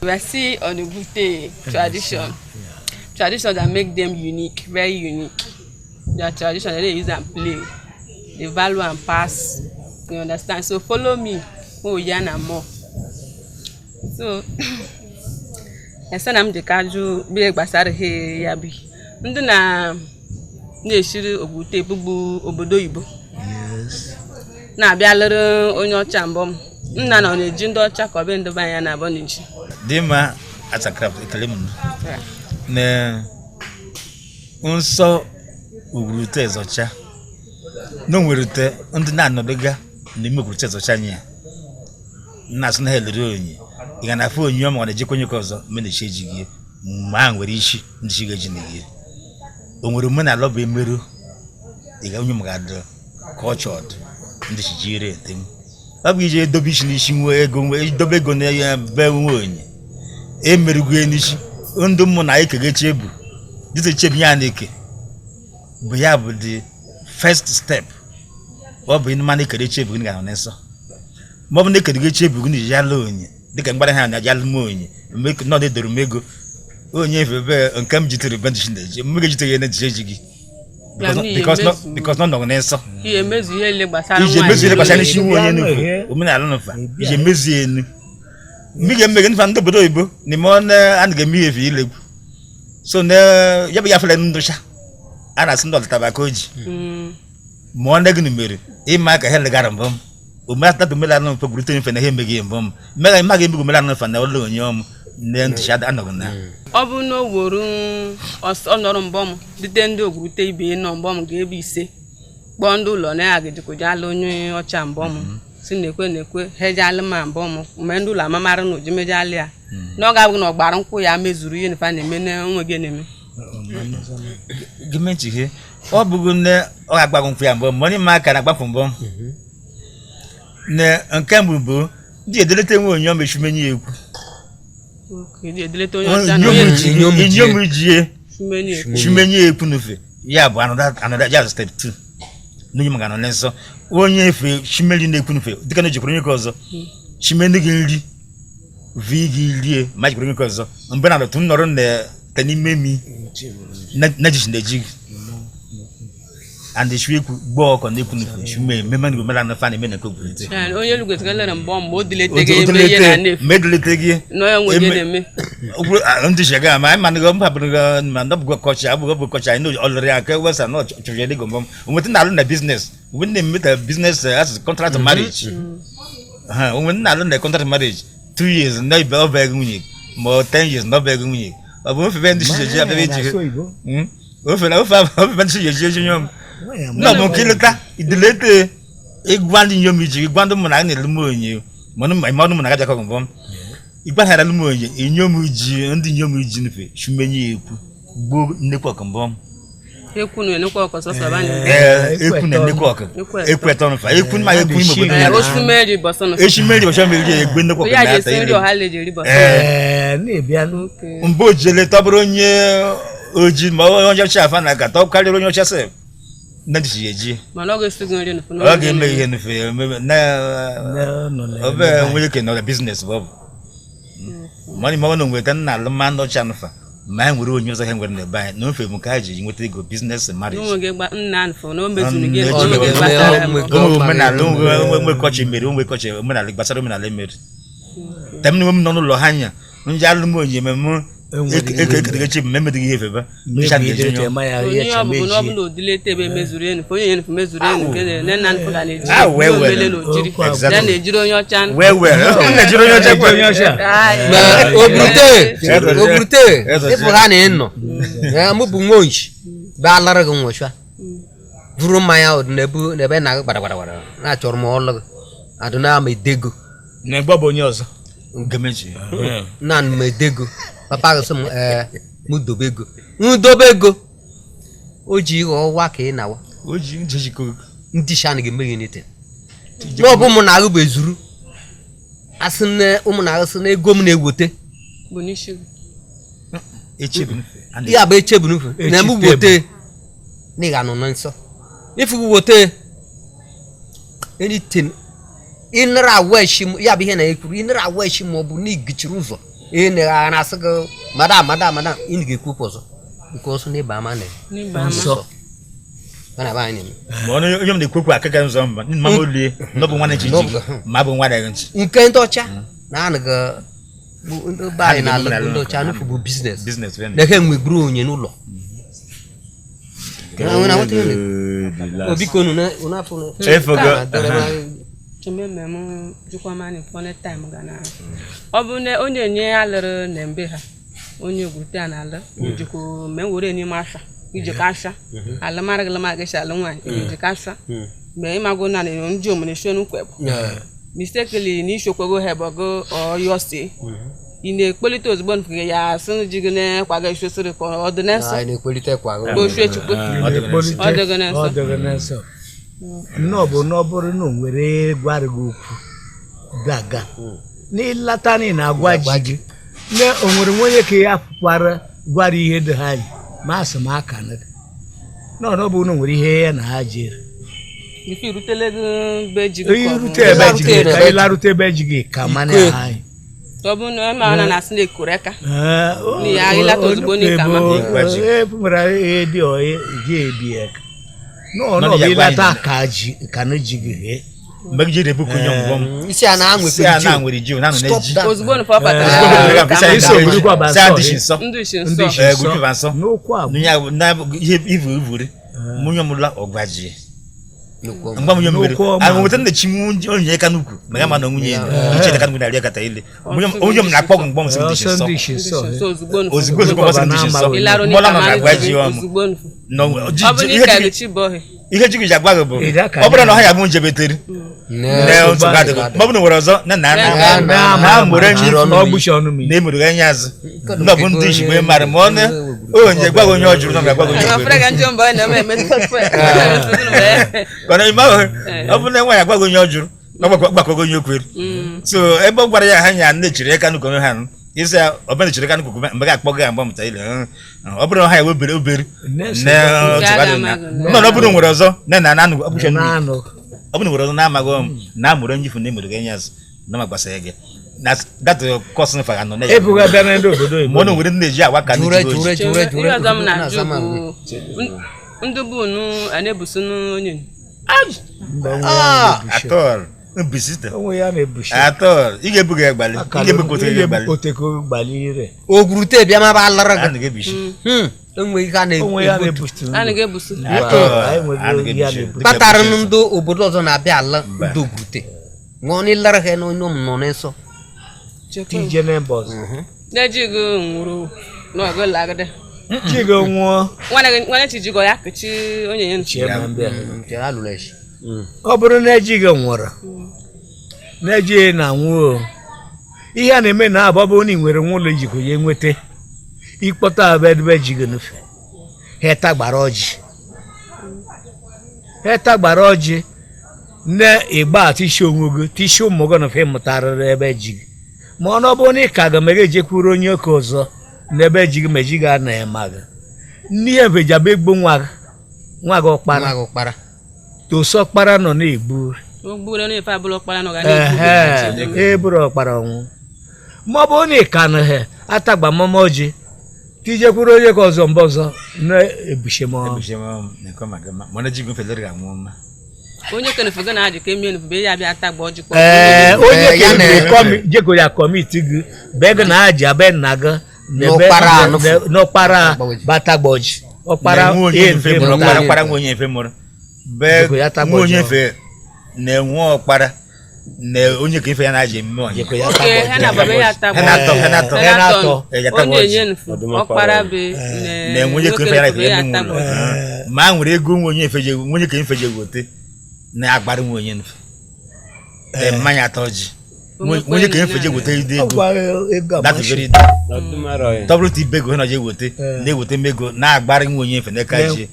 We see on a good day tradition. Traditions that make them unique, very unique. Their tradition that they use and play. They value and pass. You understand? So follow me. Oh, yana more. So I'm the casual big basar here yabi. Nduna na-eshiri ogute bubu obodo Igbo. Yes. Na-abịa lere onye ọcha mbọ nna na na-eji ndị ọcha ka ọ bụ ndị be anya na-abọ n'iji. Dimma as a craft ekelemun. Na unso ugurute ezocha. No nwere ndị na-anọdụga n'ime ugurute ezocha nya. Nna sị na helere onye. Ị ga na-afụ onye ọma na-ejikwa onye ọzọ mena sheji gị. Ma nwere isi ndị shi ga-eji n'igi. O nwere omenala bụ emerụ. Ị ga onye m ga-adọ cultured ndị shi jire etem. Ọ bụ ije edobe isi n'isi nwe ego edobe ego na ya be nwe onye. Emerugwu n'isi ndị mmụ na ekege chebu. Dite chebu ya na-eke. Bụ ya bụ the first step. Ọ bụ ịnụma na-ekere chebu gị ga na nsọ. Ma ọ bụ na-ekere chebu gị na yala onye. Dịka mgbara ha na yala m onye. Nọ na-edoro m ego. Onye efebe nke m jitere be ndị shi na-eji. Mmege jitere ya na-eji eji gị. Because not no nso. Ihe mezu ihe ile gbasara nwa. Ije mezu ile gbasara isi onye nufu. Omenala nufa. Ije mezu enu. Mmege mmege nfa ndị obodo Igbo ni mo na an ga mi efi ile. So na ya bụ ya fele ndụcha. Ana sị ndị ọlụtaba ka oji. Mo na gịnị mere? Ịma ka hele gara mbom. Omenala to mela no pogurute nfe na ihe mmege mbom. Mega ma ga emego mela no fa na ụlọ onye ọmụ. Ne ndụcha anọgụ na. Ọ bụ na oworu ọnọrọ mbọm dite ndị ogurute ibe nọ mbọm ga-ebe ise kpọọ ndị ụlọ na-agịjikọjala onye ọcha mbọm si na-ekwe hejala ma mbọm mgbe ndị ụlọ amamara na ojimejala ya na ọ ga-abụ na ọgbara nkwụ ya mezuru ihe nfa na-eme na onwe gị na-eme gịmenti ihe ọ bụghị na ọ ga-agbago nkwụ ya mbọm onye ma aka na-agbapụ mbọm na nke mbụ bụ ndị edelete nwe onye ọmechumenye ekwu Shumenye epunufe ya bụ another just step 2 n'onye magana nso onye efe shumeli na-epunufe dịka na ejikọrọ onye ọzọ shumeni gị nri vi gị rie ma jikọrọ onye ọzọ mgbe na otu nnọrọ na tenime mi na jishi na eji and the shwe gbo ko na epunufe shume mema ni mela na fa na mena ko bulite onye lugwe tgala mbọ mo dilete gị ebe ye na nef medilete gị no ya nwe gị na-eme ndị shaga ma man go mpabụrụ ma ndọbụ kocha abụ kocha ino already aka wesa no chujede go mbom umete na na business we na meet business as contract marriage we na na contract marriage 2 years na ibe over nwunye mo 10 years no be nwunye obu fe ndị shijeje abebe ji ofe ndị shijeje nyom no mo kilota idilete igwandi nyom iji igwando mo na na-elu onye mo na ga ko mbom igba hara lumo onye inyom ji ndị nyom ji nfe shumenye ekwu gbo nnekwu ọkọmbom ekwu no nnekwu ọkọ sọsọ banye ekwu na nnekwu ọkọ ekwu eton fa ekwu ma ekwu imo bodo ya osimiri bosono osimiri boso meri egbe nnekwu ọkọ ya je siri ohala je ri bosono na-ebia no mbo jele tọbụrụ onye oji ma onye chafa na ka tọ karịrị onye ọcha sef na dị eji mana ọ ga-esigo nri n'ofu ọ ga-eme ihe n'ofe na obe nwere ke na business bụ money ma no nweta na alụmanụ ọcha nfa ma nwere onye ọzọ ha nwere na ebe anyị n'ofe m ka ha ji nweta ego business marriage n'onwe gị gba nna nfọ na o mezuru gị onwe gị gbasara omenala onwe kọchị mere onwe kọchị omenala gbasara omenala mere tem na m nọ n'ụlọ ha anya ndị alụm onye mmemme ekekekeche mmemme ihe febe onye ọ bụ na ọ bụ na odilete ebe mezuru enu onye enu mezuru enu nke nna nfọ ga na-eji omele na ojiri ya na-ejiri onye ọcha na-ejiri onye ọcha obrute ịfụ ha na ịnọ mụ bụ nwa onchi be alara gị nwụcha buru mmanya ọdụ n'ebe na gbadagbadagbada na-achọrọ m ọlụ gị adụ na ama edego na-egbe bụ onye ọzọ na m edego papa gị sị m dobe ego o ji ihe ọwa ka ị na-awa o ji njejiko ndị shan gị meghe n'ite n'ọbụ ụmụ na-agụ bụ ezuru asị na ụmụ na-agụ sị na ego m na-ewote bụ n'isi ihe abụ echebu n'ufe na emu wote na ị ga-anọ na nsọ ifu wote anything inra weshi ya bihe na ekuru inra weshi mo bu ni gichiru ụzọ ene ana asịgo madam ị ga-ekwu ọzọ nke ọsọ na ịba ama na Nso. mana ba anyị ma onye m na-ekwekwu akaka nzọ mba ma m olie n'ọbụ nwa na-eji ji ma bụ nwa na-eghe ntị nke ndị ọcha na anaghị bụ ndị be anyị na-alụ ndị ọcha n'ụfụ bụ business na ihe mgbe buru onye n'ụlọ obiko unu afọ Chimemem Jukwamani for a time Ghana. Obune onye nye ya lere na mbe ha. Onye gwute a n'ala. Ijikwu men were ni masha. Ijika asha. Ala maragala magesha ala nwanyi. Ijika asha. Me imago na ne nji omunisho n'ukwebo. Mistakenly ni shokwago hebogo or yosi. Ine ekpolite ozugbo nke ya sinu jigene kwaga isho siri ko ordinance. Ine ekpolite kwaga. Bo shwe chukwu. Ordinance. No bụrụ na o nwere gwara gị okwu daga n'ịlata na agwa ji gị na o nwere onye ka ya pụkwara gwara ihe dị ha ma asị m aka na ọ bụ na o nwere ihe ya na ha jere Ifi rutele be ji gị ka ịlarute ebe ji gị ka mana ha Tobu no ma na asị kureka ni ya ilata ozugbo ni kama nwere dị oye ji ebi no ilata kaji kana jighe mgbe ji rebu kunyo ngom isi ana anwe si ana nwere ji na na ji ozugbo no papa iso buru kwa ba sa ndishi nso ndishi gupi ba nso no kwa nunya na ivuri munyo mula ogbaji ngba munyo mbere anu wote na chimu onye kanuku mega ma na nwunye iche de kanuku na ria kata ile munyo na akpọ ngbo nso ndishi nso so ozugbo no ozugbo ndishi nso ilaro ni na agbaji ozugbo no ihe jigi jagwa bụ ọ bụrụ na ha ya bụ njebetere na otu ga adịgo ma ọ bụ na nwere ọzọ na mụrụ enyi na emuru enyi azụ ndị ọ bụ ndị isi wee mara ma onye gwaghị onye ọjụrụ na gwaghị onye ọ bụ na enwe ya gwaghị onye ọjụrụ gbakọgo onye okwere so ebe ọ gwara ya ha nya na-echiri aka n'ụkọ onye ha isi ọbụna chere ka n'ukwukwu mgbe ga-akpọ gị mgbe mụta ile ọ bụrụ ha ewebere obere na ọ bụrụ nwere ọzọ na anụ ọ bụrụ nwere ọzọ na-amaghị na amụrụ njifu na emere gị azụ na ma gbasara gị na datụ kọsụ nfa anọ na ebuga bịa ndị obodo ma ọ nwere ndị na-eji agwa ka ndị ndị bụ nu ana-ebuso n'onye atọl bisite onwe ya na-ebushi atọl ị ga-ebuga ya gbalị ị ga-ebugote gbalị ire ogurute bịa ma ba lara a na-ebishi enwe ihe a na-ebuso kpatara ndị obodo ọzọ na-abịa ala ndị ogurute ṅụọ n'ịlara ha na onye nọ n'nsọ tije n'embọs na-ejighị nwụrụ n'ọgụ lagide jigo nwụọ nwanne chijigo ya kechi onye ya nchi ọ bụrụ na ejighị nwụrụ na-ejighị na nwụọ ihe a na-eme na abụ bụ na ị nwere nwa ụlọ ijikọ ya enweta ịkpọta abedebe jigo n'ofe heta gbara ọjị na-ịgba tishi onwe gị tishi ụmụ gị na fe mụtarịrị ebe jigo ma ọ bụ na ị ka ga meghe jekwuru onye oke ọzọ n'ebe jigo ma jigo a na-ema gị nne ya mfejaba egbo nwa gị ọkpara toso kpara nọ na-egbu eburu ọkpara ọnwụ ma ọ bụ na ịka na ha atagba mama ọjị tijekwuru onye ka ọzọ mba ọzọ na-ebuche onye kenefego na-adị ka emie nufube ya bịa atagba ọjị onye kenefego jego ya kọmiti gị be gị na aji abe nna gị n'ọkpara batagba ọjị ọkpara onye efe mụrụ onye efe na-enwe ọkpara na onye ka ife ya na-aji eme onye na-enwe onye ka ife ya na-aji eme ma a nwere ego onye ka ife je gote na-agbara nwe onye nfe mmanya atọ ji onye ka ife je gote ide ego tọbụrụ ta ibe ego na je gote na-egote mmego na-agbara nwe onye nfe n'aka ji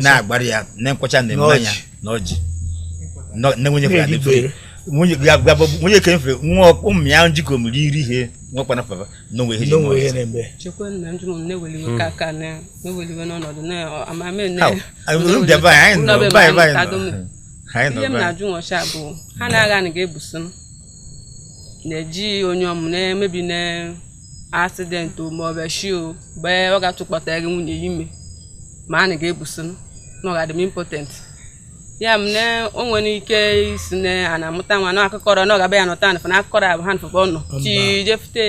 na-agbara ya na nkwọcha na mmanya na ọjị na-enwenye onye ka mfe nwa ụmụ ya njikọ mmiri iri ihe nwekwana papa n'onwe ihe ihe m na-ajụ nwocha bụ ha na-agha na ga-ebuso na-eji onye ọmụ na-emebi na accident ma ọ bụ shi o mgbe ọ ga-atụkpọta gị nwunye ya ime ma a na ga-ebuso na ọ ga-adị m impotent ya m na o nwere ike isi na a na-amụta nwa na akụkọrọ na ọ ga-abịa ya nọta na akụkọrọ abụ ha nfụkọ ọnụ chi jefute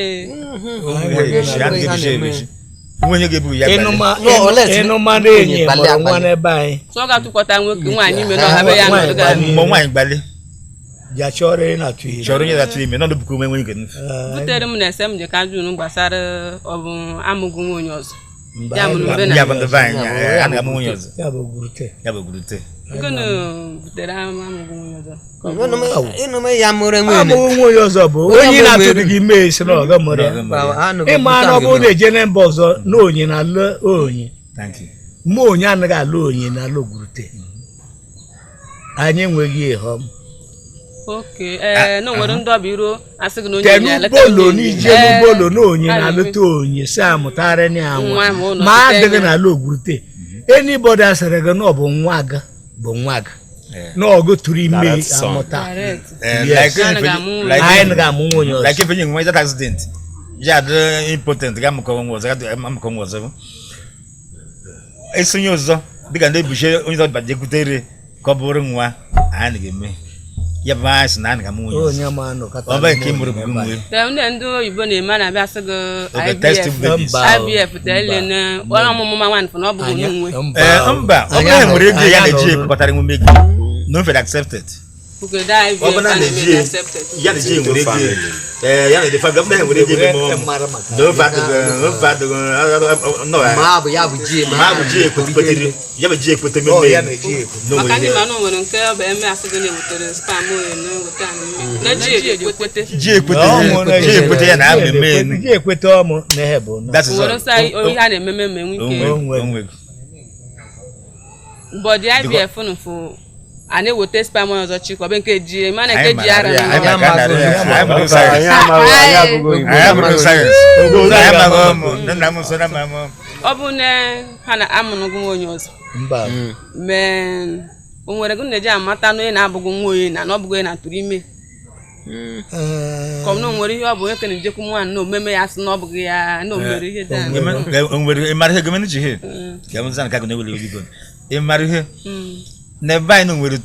nwenye ga-ebu ya ịnụma na-enye mụrụ nwa n'ebe anyị so ọ ga-atụkpọta nwaanyị ime na ọ ga-abịa ya nọdụ mgbe nwaanyị gbalị ya chọrọ ịnatụ ihe chọrọ onye na-atụ ime nọdụ bụkwa nwenye nke butere m na-ese m je ka jụrụ gbasara ọ bụ amụgụ nwa onye ọzọ ya mụrụ mbe ya na bụ ndị vaanyị a na-amụ nwunye ọzọ ya bụ gwurute ya bụ gwurute gịnị butere amụgụ nwunye ọzọ ịnụme ya mụrụ amụghị nwa onye ọzọ bụ onye na-atụrụ gị ime esi na ọga mụrụ ya ịma na ọ bụrụ na eje na mba ọzọ na onye na-alụ onye ma onye anaghị alụ onye na-alụ gwurute anyị enweghị ịhọm oke na nwere ndị ọbịa iro asị gị na onye tenu na-eleta bolo n'ije n'ubolo na onye na-alụta onye si amụtara ya nwa ma adịghị n'ala ogwurute anybody asịrị gị na ọ bụ nwa gị bụ nwa gị na ọgụ tụrụ ime amụta anyị ga-amụ nwa onye ọzọ like if you that accident ya dị impotent ga-amụkọ nwa ọzọ ga-amụkọ nwa ọzọ esonye ọzọ dịka na-ebuche onye ọzọ bajekwutere ka ọ bụrụ nwa anyị ga-eme ya bụ anyị sị na anyị ga-amụ nwunye onye ma nọ kata ọ bụ nke mụrụ bụ nwe ndị oyibo na-eme na-abịa sị gị babies. IVF ile na onye ọmụmụ ma nwaanyị na ọ bụ onye nwe mba ọ bụrụ nwere ego ya na-eji ekpọtara nwe gị no fed accepted ọ bụ na-eji ya na-eji nwere ego ya na defa gọọmenti ha nwere ego eme no fed no ma bụ ya bụ ji ma bụ ji ekwetere ya bụ ji ekwete mmemme maka ndị ma na nwere nke ọ bụ eme asị gị na-ewetere spam onye na-eweta na ji ekwete ji ekwete ya na mmemme ji ekwete ọmụ na ihe bụ nwere nsọ ihe a na-ememe mme nwike bọdị IVF nfụ a na-eweta spam onye ọzọ chikwa bụ nke ji mana nke ji ara ọ bụ na ha na-amụnụgụ nwa onye ọzọ mee o nwere gị na-eji amata na onye na-abụghị nwa onye na ọ bụghị onye na-atụrụ ime ka ọ na nwere ihe ọ bụ onye kene jekwu nwaanyị na omeme ya sị na ọ bụghị ya na o mere ihe dị ịmara ihe gọọmenti ji ihe ka m zana ka na-ewere obigo ịmara ihe n'ebe anyị nwere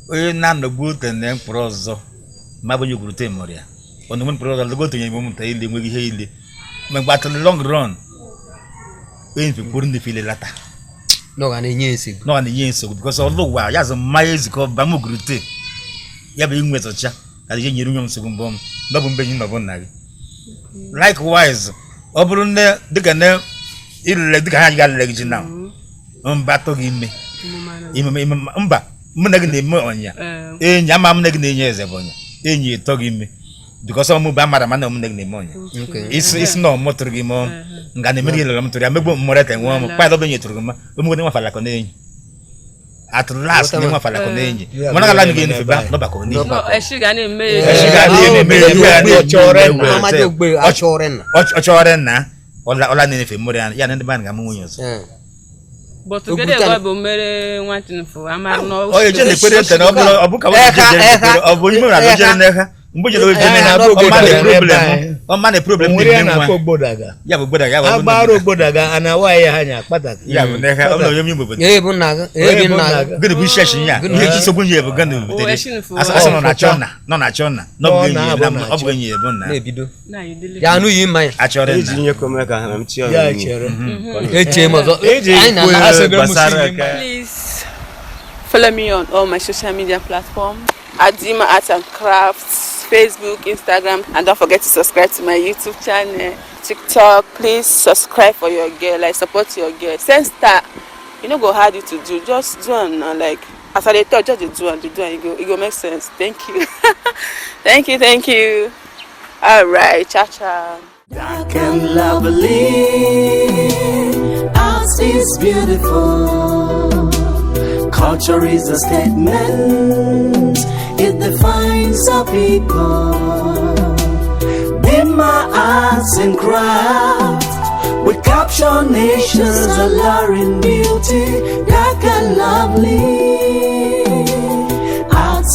onye na-anọgbu ote na mkpụrụ ọzọ ma bụ onye gwurute mụrụ ya ọ na-enwe mkpụrụ ọzọ lụgo otenye mụta ile enweghị ihe ile ma mgbe atụrụ long run onye mfekwuru ndị file lata n'ọga na-enye nsogbu bikọs ọlụ ụwa ya zụ mmanya ezikọ ba m gwurute ya bụ inwe zọcha ka ihe nyere onye nsogbu mbọ m na ọ bụ mbe enyi na ọ bụ nna gị likewise ọ bụrụ nne dịka na irere dịka ha ga-alere gị ji na mba atọ gị ime mba mụ na gị na-eme ọnya enyi ama m na gị na-enye eze bụ ọnya enyi ịtọ gị ime bikọs ọmụ bụ amara mana mụ na gị na-eme ọnya isi na ọmụ tụrụ gị mụọ nga na-emere gị lere m tụrụ ya megbo mmụrụ ka nwe ọmụ kpaịla ọbụ enyi tụrụ gị mma omegode nwa falakọ na-enyi atụrụ las na nwa falakọ na-enyi mana gala gị enufe ba n'ọbakọ ọchọrọ nna ọla na-enefe mmụrụ ya na ndị mmadụ ga-amụ nwunye ọzọ but together go bụ mere nwatin for amar no o je le pere te no ọ bụ ka ọ bụ ime na jere n'eha mgbe jere oje na ọ ma na problem dị nwa ya bụ gbodaga ya bụ agbara ogbodaga ana wa ya hanya kpataka ya bụ n'eha ọ na onye mgbe bụ bụ nna gịnị bụ sheshi ya ihe ji sogbu nye bụ gịnị bụ asa nọ na chona no bụ enyi ọ bụ enyi bụ na ebido ya anu yi mmanya achọrọ eji nye kome ka ha m chi ya chere eche mozo please follow me on all my social media platforms at Dimma Arts and Crafts, Facebook, Instagram, and don't forget to subscribe to my YouTube channel, TikTok. Please subscribe for your girl, like support your girl. Send star, you know go hard you to do, just do and like as I talk, just do and it go make sense. Thank you. thank you. All right, cha. Dark and lovely, art is beautiful. Culture is a statement, it defines our people. Dimma arts and crafts, we capture nations, alluring beauty, dark and lovely.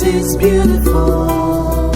is beautiful.